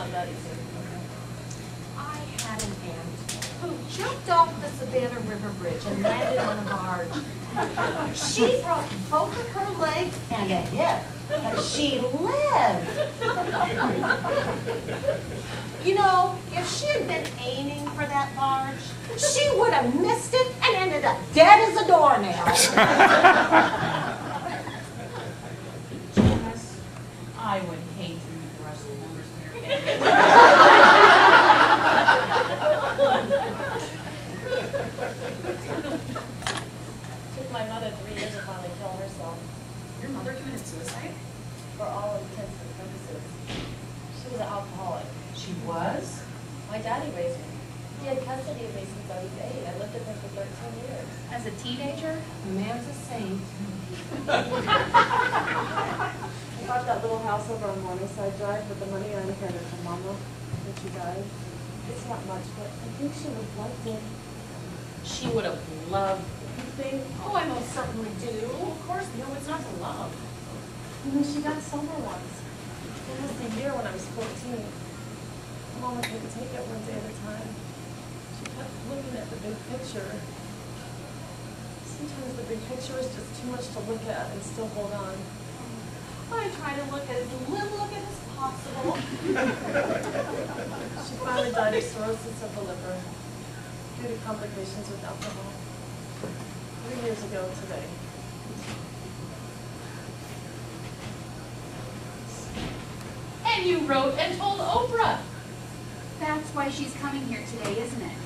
not that easy. I had an aunt who jumped off the Savannah River Bridge and landed on a barge. She broke both of her legs and a hip, but she lived. You know, if she had been aiming for that barge, she would have missed it and ended up dead as a doornail. Janice, I would hate to meet the rest of the members of your family. Took my mother 3 years to finally kill herself. Your mother committed suicide? For all intents and purposes. She was an alcoholic. She was? My daddy raised me. He had custody of me since I was 8. I lived with him for 13 years. As a teenager? The man's a saint. I bought that little house over on Morningside Drive with the money I inherited from Mama when she died. It's not much, but I think she would have liked it. She would have loved. You think? Oh, I most certainly do. Of course, no, it's not to love. You know, she got sober once. Almost a year when I was 14. Mama couldn't take it one day at a time. She kept looking at the big picture. Sometimes the big picture is just too much to look at and still hold on. I try to look at as little of it as possible. She finally died of cirrhosis of the liver due to complications with alcohol. 3 years ago today. And you wrote and told Oprah. That's why she's coming here today, isn't it?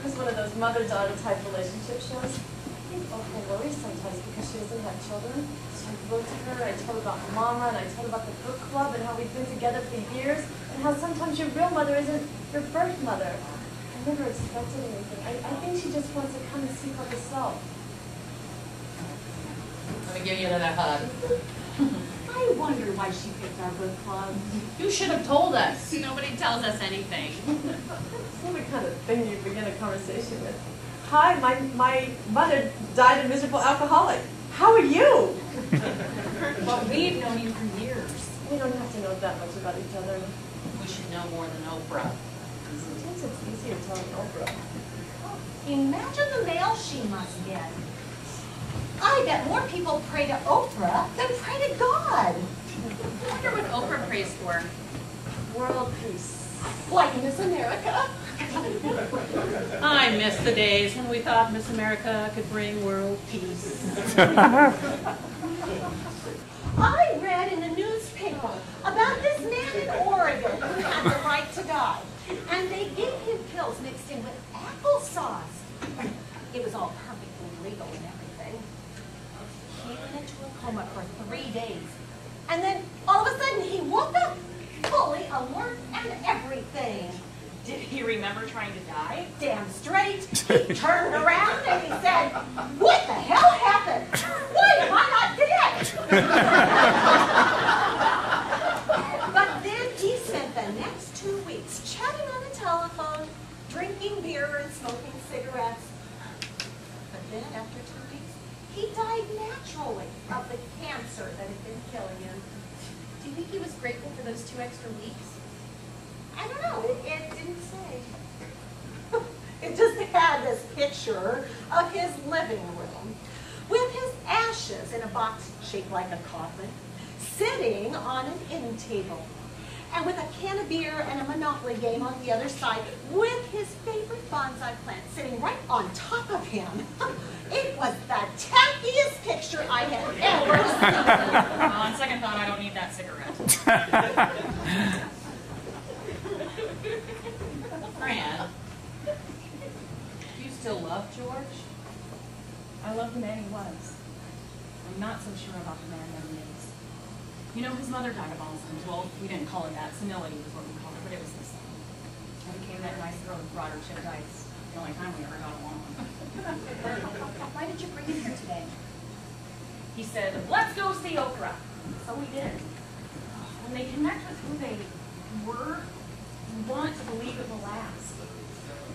It's one of those mother-daughter type relationship shows. I think Oprah worries sometimes because she doesn't have children. So I wrote to her, I told her about Mama, and I told her about the book club and how we've been together for years, and how sometimes your real mother isn't your birth mother. I never expected anything. I think she just wants to come and see for herself. Let me give you another hug. I wonder why she picked our book club. You should have told us. Nobody tells us anything. It's not the kind of thing you begin a conversation with. Hi, my mother died a miserable alcoholic. How are you? Well, we've known you for years. We don't have to know that much about each other. We should know more than Oprah. Sometimes it's easier telling Oprah. Imagine the mail she must get. I bet more people pray to Oprah than pray to God. I wonder what Oprah prays for. World peace. Like Miss America. I miss the days when we thought Miss America could bring world peace. I read in the newspaper about this man in Oregon who had the right to die. And they gave him pills mixed in with applesauce. It was all perfectly legal and everything. He went into a coma for 3 days. And then all of a sudden he woke up fully alert and everything. Did he remember trying to die? Damn straight. He turned around and he said, "What the hell happened? Why am I not dead?" But then he spent the next 2 weeks chatting on the telephone, drinking beer and smoking cigarettes. But then after 2 weeks, he died naturally of the cancer that had been killing him. Do you think he was grateful for those 2 extra weeks? I don't know, it didn't say. It just had this picture of his living room with his ashes in a box shaped like a coffin, sitting on an end table, and with a can of beer and a Monopoly game on the other side, with his favorite bonsai plant sitting right on top of him. It was the tackiest picture I had ever seen. Well, on second thought, I don't need that cigarette. Fran, do you still love George? I love the man he was. I'm not so sure about the man that he is. You know, his mother died of Alzheimer's. Well, we didn't call it that. Senility was what we called it, but it was the same. And became that nice girl who brought her chipped ice. The only time we ever got along. Why did you bring him here today? He said, "Let's go see Oprah." So we did. When they connect with who they were, you want to believe it will last.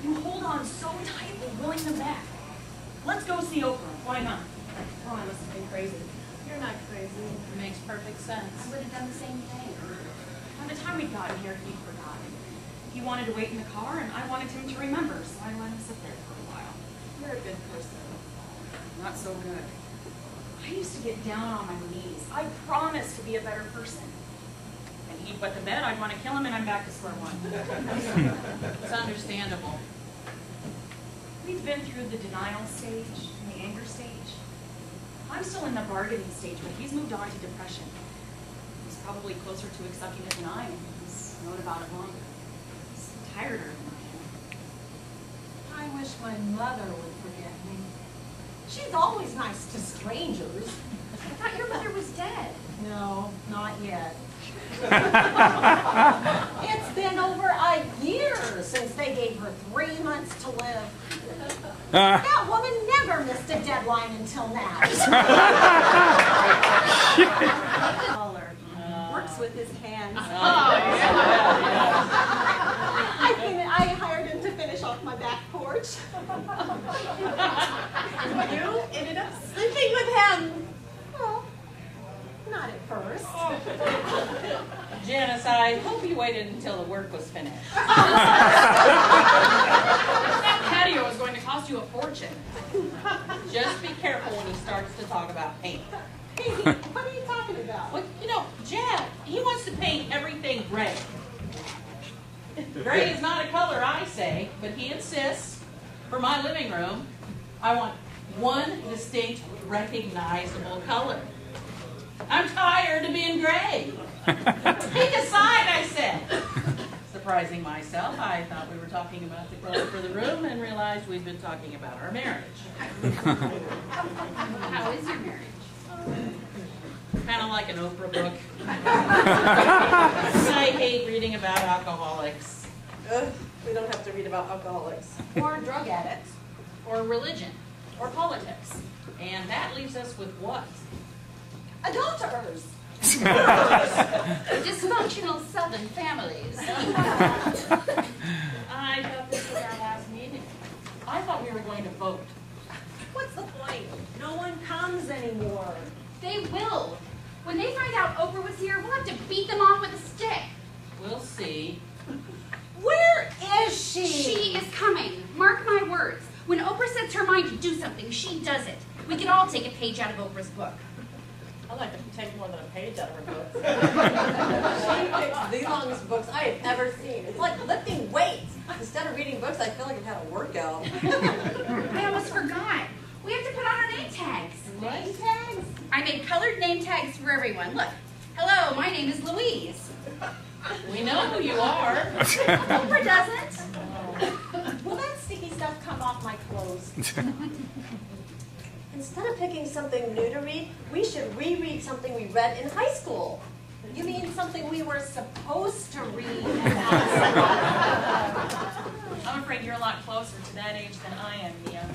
You hold on so tightly, willing them back. Let's go see Oprah. Why not? Oh, I must have been crazy. You're not crazy. It makes perfect sense. I would have done the same thing. By the time we we'd gotten here, he'd forgotten. He wanted to wait in the car, and I wanted him to remember, so I let him sit there for a while. You're a good person. Not so good. I used to get down on my knees. I promised to be a better person. And he'd wet the bed, I'd want to kill him, and I'm back to square one. It's understandable. We've been through the denial stage and the anger stage. I'm still in the bargaining stage, but he's moved on to depression. He's probably closer to accepting it than I am. He's known about it longer. He's tireder than I am. I wish my mother would forget me. She's always nice to strangers. I thought your mother was dead. No, not yet. It's been over a year since they gave her 3 months to live. That woman never missed a deadline until now. Caller works with his hands. I hired him to finish off my back porch. You ended up sleeping with him. Well, not at first. Janice, I hope you waited until the work was finished. That patio is going to cost you a fortune. Just be careful when he starts to talk about paint. Hey, what are you talking about? Well, you know, Jack, he wants to paint everything gray. Gray is not a color, I say, but he insists, for my living room, I want one distinct, recognizable color. I'm tired of being gray. Pick a side, I said. Surprising myself, I thought we were talking about the color for the room and realized we'd been talking about our marriage. How is your marriage? Kind of like an Oprah book. I hate reading about alcoholics. Ugh, we don't have to read about alcoholics. Or drug addicts. Or religion. Or politics. And that leaves us with what? Adulterers. Dysfunctional Southern families. I thought this was our last meeting. I thought we were going to vote. What's the point? No one comes anymore. They will. When they find out Oprah was here, we'll have to beat them off with a stick. We'll see. Where is she? She is coming. Mark my words. When Oprah sets her mind to do something, she does it. We can all take a page out of Oprah's book. I like to take more than a page out of her books. She picks the longest books I have ever seen. It's like lifting weights. Instead of reading books, I feel like I've had a workout. I almost forgot. We have to put on our name tags. Name tags? I made colored name tags for everyone. Look. Hello, my name is Louise. We know who you are. Oprah doesn't. Will that sticky stuff come off my clothes? Instead of picking something new to read, we should reread something we read in high school. You mean something we were supposed to read? I'm afraid you're a lot closer to that age than I am, Mia.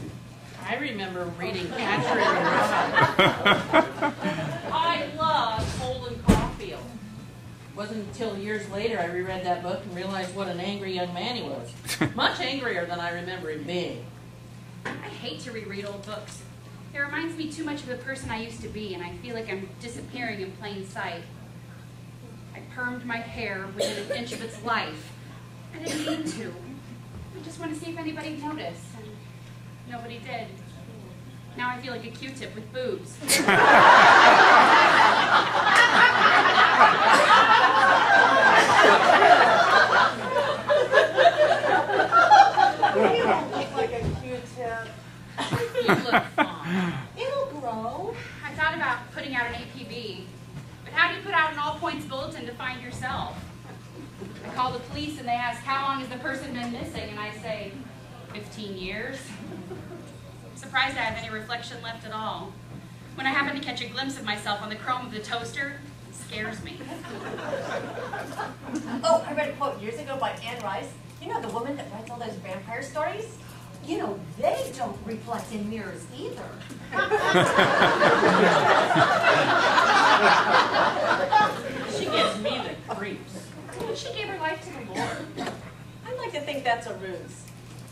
I remember reading Catcher in the Rye. I love Holden Caulfield. It wasn't until years later I reread that book and realized what an angry young man he was. Much angrier than I remember him being. I hate to reread old books. It reminds me too much of the person I used to be, and I feel like I'm disappearing in plain sight. I permed my hair within an inch of its life. I didn't mean to. I just want to see if anybody noticed, and nobody did. Now I feel like a Q-tip with boobs. You don't look like a Q-tip. You look fine. It'll grow. I thought about putting out an APB, but how do you put out an all-points bulletin to find yourself? I call the police and they ask, how long has the person been missing? And I say, 15 years. I'm surprised I have any reflection left at all. When I happen to catch a glimpse of myself on the chrome of the toaster, it scares me. Oh, I read a quote years ago by Anne Rice. You know the woman that writes all those vampire stories? You know, they don't reflect in mirrors either. She gives me the creeps. She gave her life to the Lord. I'd like to think that's a ruse.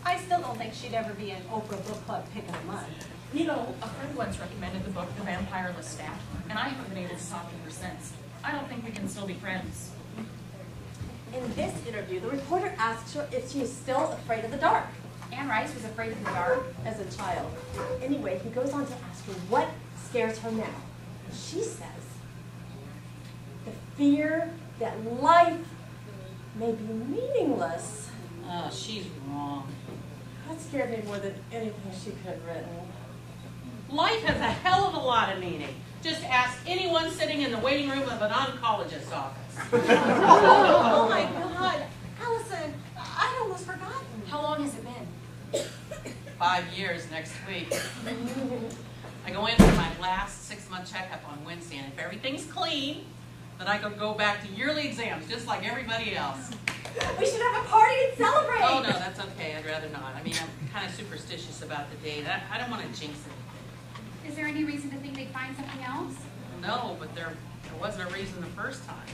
I still don't think she'd ever be an Oprah book club pick of the month. You know, a friend once recommended the book The Vampire Lestat, and I haven't been able to talk to her since. I don't think we can still be friends. in this interview, the reporter asked her if she is still afraid of the dark. Anne Rice was afraid of the dark. As a child. Anyway, he goes on to ask her what scares her now. She says, the fear that life may be meaningless. Oh, she's wrong. That scared me more than anything she could have written. Life has a hell of a lot of meaning. Just ask anyone sitting in the waiting room of an oncologist's office. Oh my God, Allison, I'd almost forgotten. How long has it been? 5 years next week. I go in for my last 6-month checkup on Wednesday, and if everything's clean, then I can go back to yearly exams, just like everybody else. We should have a party and celebrate! Oh, no, that's okay. I'd rather not. I mean, I'm kind of superstitious about the date. I don't want to jinx it. Is there any reason to think they'd find something else? No, but there wasn't a reason the first time.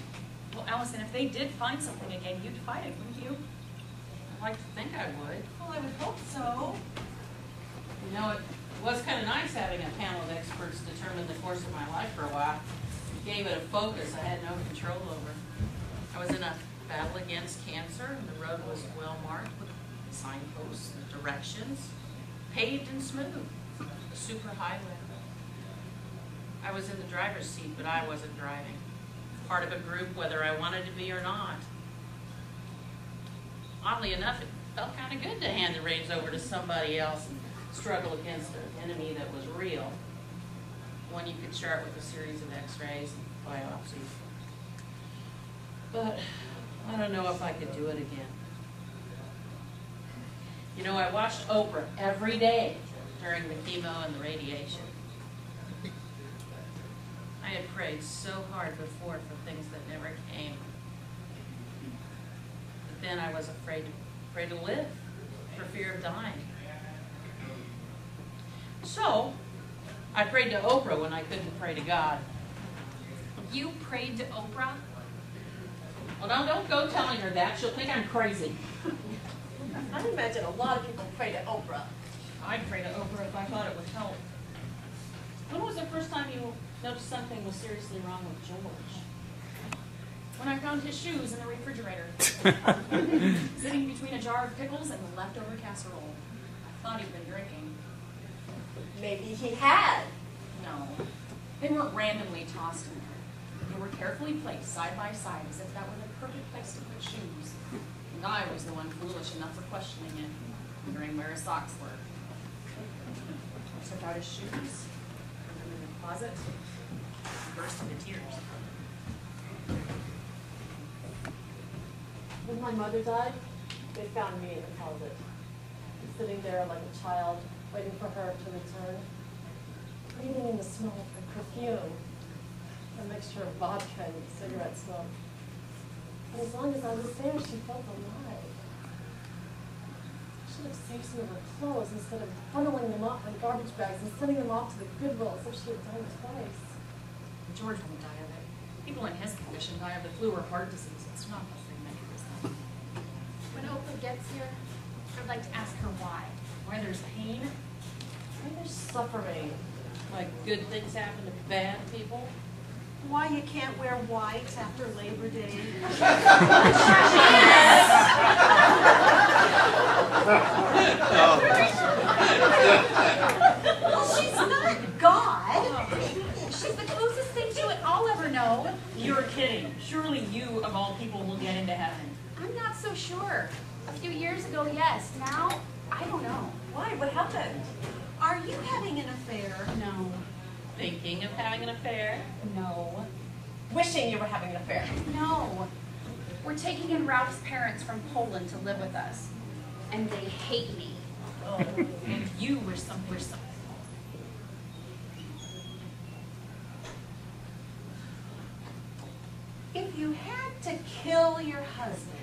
Well, Allison, if they did find something again, you'd fight it, wouldn't you? I'd like to think I would. Well, I would hope so. You know, it was kind of nice having a panel of experts determine the course of my life for a while. It gave it a focus I had no control over. I was in a battle against cancer, and the road was well marked with signposts and directions, paved and smooth, a superhighway. I was in the driver's seat, but I wasn't driving. Part of a group, whether I wanted to be or not. Oddly enough, it felt kind of good to hand the reins over to somebody else and struggle against an enemy that was real, one you could chart with a series of x-rays and biopsies. But I don't know if I could do it again. You know, I watched Oprah every day during the chemo and the radiation. I had prayed so hard before for things that never came. But then I was afraid to live for fear of dying. So I prayed to Oprah when I couldn't pray to God. You prayed to Oprah? Well, now don't go telling her that. She'll think I'm crazy. I imagine a lot of people pray to Oprah. I'd pray to Oprah if I thought it would help. When was the first time you noticed something was seriously wrong with George? When I found his shoes in the refrigerator, sitting between a jar of pickles and the leftover casserole. I thought he'd been drinking. Maybe he had. No, they weren't randomly tossed in there. They were carefully placed side by side as if that were the perfect place to put shoes. And I was the one foolish enough for questioning it, wondering where his socks were. I took out his shoes, put them in the closet, and burst into tears. When my mother died, they found me in the closet, sitting there like a child, waiting for her to return, breathing in the smell of her perfume, a mixture of vodka and cigarette smoke. And as long as I was there, she felt alive. I should have saved some of her clothes instead of funneling them off in garbage bags and sending them off to the Goodwill as if she had done twice. George won't die of it. People in his condition die of the flu or heart disease. It's not the thing that kills them. When Oprah gets here, I'd like to ask her why. Why there's pain? Why there's suffering? Like good things happen to bad people? Why you can't wear white after Labor Day? Well, she's not God. She's the closest thing to it I'll ever know. You're kidding. Surely you, of all people, will get into heaven. I'm not so sure. A few years ago, yes. Now, I don't know. Why? What happened? Are you having an affair? No. Thinking of having an affair? No. Wishing you were having an affair. No. We're taking in Ralph's parents from Poland to live with us. And they hate me. Oh. And you were some. If you had to kill your husband,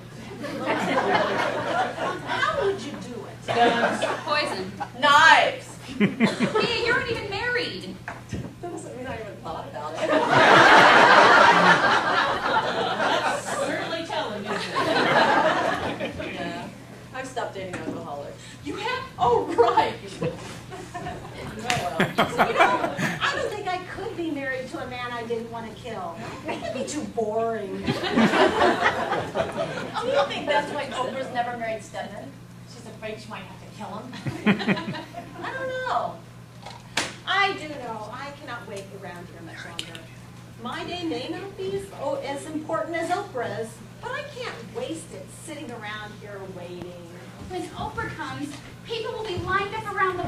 how would you do it? Guns. Poison. Knives! Mia, you aren't even married. That doesn't mean I even thought about it. That's certainly telling, isn't it? Yeah. I've stopped dating alcoholics. You have? Oh, right. Oh, well. You know, I don't think I could be married to a man I didn't want to kill. That'd be too boring. Oh, don't think that's why Oprah's never married Stedman. She's afraid she might have to kill him. I don't know. I do know. I cannot wait around here much longer. My day may not be as important as Oprah's, but I can't waste it sitting around here waiting. When Oprah comes, people will be lined up around the